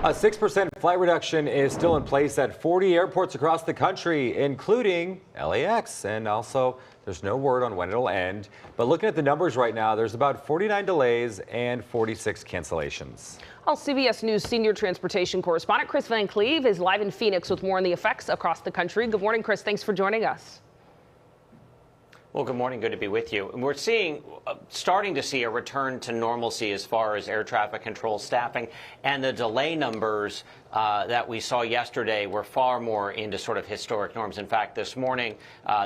A 6% flight reduction is still in place at 40 airports across the country, including LAX. And also, there's no word on when it'll end. But looking at the numbers right now, there's about 49 delays and 46 cancellations. Well, CBS News senior transportation correspondent Kris Van Cleave is live in Phoenix with more on the effects across the country. Good morning, Kris. Thanks for joining us. Well, good morning. Good to be with you. We're starting to see a return to normalcy as far as air traffic control staffing, and the delay numbers that we saw yesterday were far more into sort of historic norms. In fact, this morning,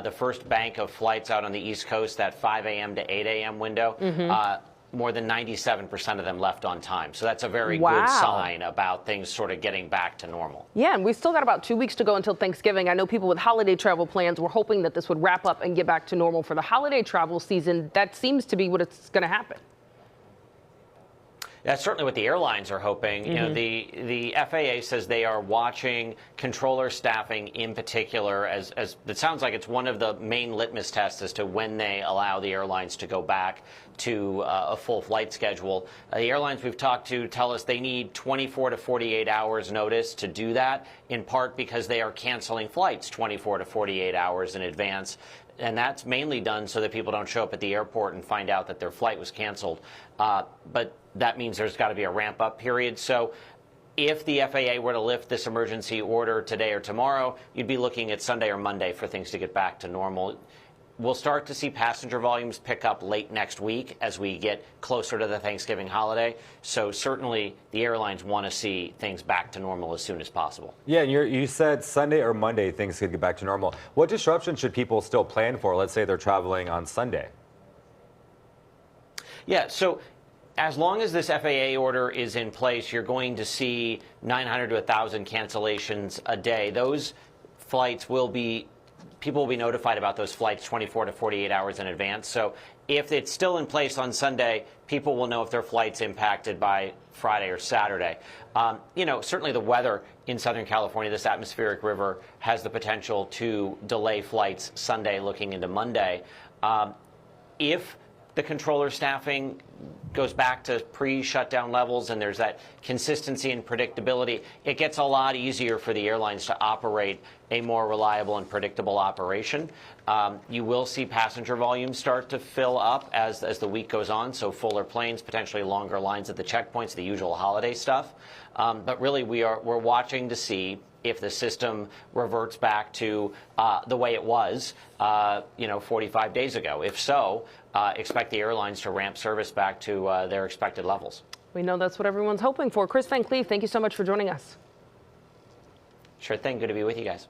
the first bank of flights out on the East Coast, that 5 a.m. to 8 a.m. window, more than 97% of them left on time. So that's a very good sign about things sort of getting back to normal. Yeah, and we've still got about 2 weeks to go until Thanksgiving. I know people with holiday travel plans were hoping that this would wrap up and get back to normal for the holiday travel season. That seems to be what it's going to happen. That's certainly what the airlines are hoping. You know, the FAA says they are watching controller staffing in particular, as it sounds like it's one of the main litmus tests as to when they allow the airlines to go back to a full flight schedule. The airlines we've talked to tell us they need 24 to 48 hours notice to do that, in part because they are canceling flights 24 to 48 hours in advance. And that's mainly done so that people don't show up at the airport and find out that their flight was canceled. But that means there's got to be a ramp-up period. So if the FAA were to lift this emergency order today or tomorrow, you'd be looking at Sunday or Monday for things to get back to normal. We'll start to see passenger volumes pick up late next week as we get closer to the Thanksgiving holiday. So certainly the airlines want to see things back to normal as soon as possible. Yeah, and you said Sunday or Monday things could get back to normal. What disruption should people still plan for? Let's say they're traveling on Sunday. Yeah, so as long as this FAA order is in place, you're going to see 900 to 1,000 cancellations a day. Those flights will be people will be notified about those flights 24 to 48 hours in advance. So if it's still in place on Sunday, people will know if their flight's impacted by Friday or Saturday. You know, certainly the weather in Southern California, this atmospheric river, has the potential to delay flights Sunday looking into Monday. If the controller staffing goes back to pre-shutdown levels and there's that consistency and predictability, it gets a lot easier for the airlines to operate a more reliable and predictable operation. You will see passenger volumes start to fill up as the week goes on, so fuller planes, potentially longer lines at the checkpoints, the usual holiday stuff. But really, we're watching to see if the system reverts back to the way it was, 45 days ago. If so, expect the airlines to ramp service back to their expected levels. We know that's what everyone's hoping for. Kris Van Cleave, thank you so much for joining us. Sure thing. Good to be with you guys.